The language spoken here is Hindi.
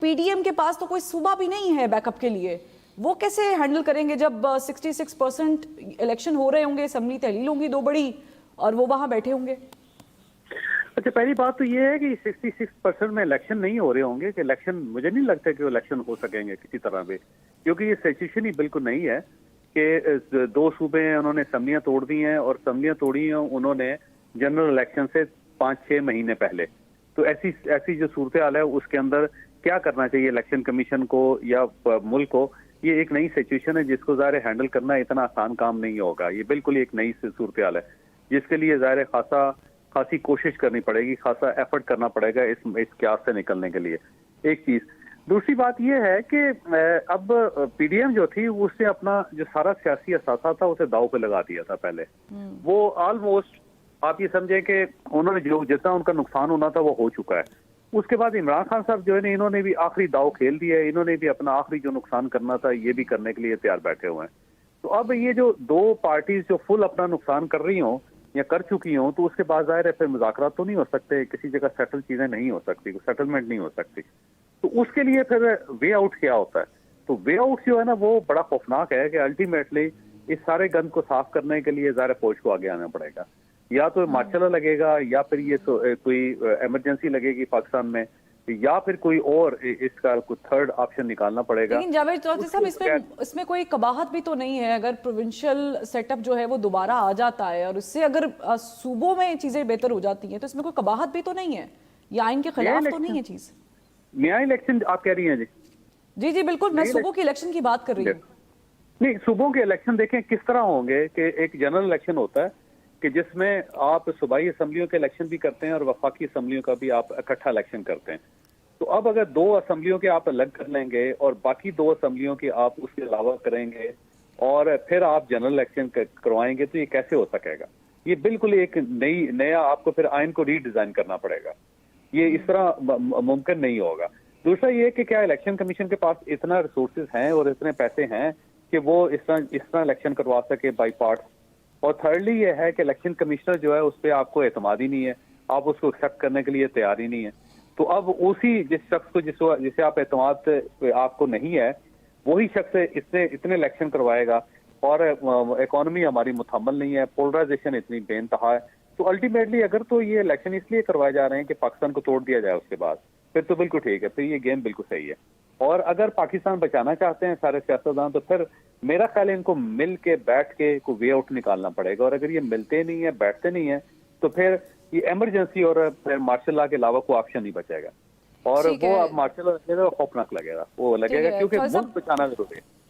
पीडीएम के पास तो कोई सूबा भी नहीं है बैकअप के लिए। वो कैसे हैंडल करेंगे जब 66% इलेक्शन हो रहे होंगे, असेंबली तहलील होंगी दो बड़ी, और वो वहां बैठे होंगे। अच्छा, पहली बात तो ये है कि 66% में इलेक्शन नहीं हो रहे होंगे कि इलेक्शन, मुझे नहीं लगता कि इलेक्शन हो सकेंगे किसी तरह पे, क्योंकि ये सिचुएशन ही बिल्कुल नहीं है कि दो सूबे हैं, उन्होंने असम्बलियां तोड़ दी हैं और असम्बलियां तोड़ी हैं उन्होंने जनरल इलेक्शन से 5-6 महीने पहले। तो ऐसी जो सूरत हाल है उसके अंदर क्या करना चाहिए इलेक्शन कमीशन को या मुल्क को, ये एक नई सिचुएशन है जिसको ज़ाहिर हैंडल करना इतना आसान काम नहीं होगा। ये बिल्कुल एक नई सूरत हाल है जिसके लिए ज़ाहिर खासी कोशिश करनी पड़ेगी, खासा एफर्ट करना पड़ेगा इस क्यास से निकलने के लिए। एक चीज, दूसरी बात यह है कि अब पीडीएम जो थी उसने अपना जो सारा सियासी असासा था उसे दाव पे लगा दिया था पहले। वो ऑलमोस्ट आप ये समझे कि उन्होंने जो जितना उनका नुकसान होना था वो हो चुका है। उसके बाद इमरान खान साहब जो है इन्होंने भी आखिरी दाव खेल दिया है, इन्होंने भी अपना आखिरी जो नुकसान करना था ये भी करने के लिए तैयार बैठे हुए हैं। तो अब ये जो दो पार्टीज जो फुल अपना नुकसान कर रही हों या कर चुकी हों, तो उसके बाद जाहिर है फिर मुज़ाकरात तो नहीं हो सकते, किसी जगह सेटल चीजें नहीं हो सकती, सेटलमेंट नहीं हो सकती। तो उसके लिए फिर वे आउट क्या होता है? तो वे आउट जो है ना वो बड़ा खौफनाक है कि अल्टीमेटली इस सारे गंद को साफ करने के लिए ज़ाहिर फौज को आगे आना पड़ेगा, या तो मार्शल लगेगा या फिर ये कोई इमरजेंसी लगेगी पाकिस्तान में, या फिर कोई और इसका कोई थर्ड ऑप्शन निकालना पड़ेगा। लेकिन जावेद चौधरी साहब, इसमें कोई कबाहत भी तो नहीं है? अगर प्रोविंशियल सेटअप जो है वो दोबारा आ जाता है और इससे अगर सूबों में चीजें बेहतर हो जाती हैं तो इसमें कोई कबाहत भी तो नहीं है? या आइन के खिलाफ तो नहीं है चीज? नया इलेक्शन आप कह रही हैं? जी जी जी बिल्कुल, मैं सूबों की इलेक्शन की बात कर रही हूँ। नहीं, सूबों के इलेक्शन देखें किस तरह होंगे कि एक जनरल इलेक्शन होता है कि जिसमें आप सूबाई असम्बलियों के इलेक्शन भी करते हैं और वफाकी असम्बलियों का भी आप इकट्ठा इलेक्शन करते हैं। तो अब अगर दो असम्बलियों के आप अलग कर लेंगे और बाकी दो असम्बलियों की आप उसके अलावा करेंगे और फिर आप जनरल इलेक्शन करवाएंगे, तो ये कैसे हो सकेगा? ये बिल्कुल एक नया आपको फिर आइन को रीडिजाइन करना पड़ेगा। ये इस तरह मुमकिन नहीं होगा। दूसरा ये कि क्या इलेक्शन कमीशन के पास इतना रिसोर्सेज हैं और इतने पैसे हैं कि वो इस तरह इलेक्शन करवा सके बाई पार्ट्स? और थर्डली ये है कि इलेक्शन कमिश्नर जो है उस पर आपको एतमाद ही नहीं है, आप उसको एक्सेप्ट करने के लिए तैयार ही नहीं है। तो अब उसी जिस शख्स को जिसे आप एतमाद आपको नहीं है, वही शख्स इतने इलेक्शन करवाएगा और इकोनॉमी हमारी मुतहम्मल नहीं है, पोलराइजेशन इतनी बेइंतहा है। तो अल्टीमेटली अगर तो ये इलेक्शन इसलिए करवाए जा रहे हैं कि पाकिस्तान को तोड़ दिया जाए उसके बाद, फिर तो बिल्कुल ठीक है, फिर ये गेम बिल्कुल सही है। और अगर पाकिस्तान बचाना चाहते हैं सारे सियासतदान, तो फिर मेरा ख्याल है इनको मिल के बैठ के कोई वे आउट निकालना पड़ेगा। और अगर ये मिलते नहीं है, बैठते नहीं है, तो फिर ये इमरजेंसी और फिर मार्शल लॉ के अलावा कोई ऑप्शन नहीं बचेगा। और वो अब मार्शल लॉ लगेगा, खौफनाक लगेगा, वो लगेगा क्योंकि मुल्क बचाना जरूरी है।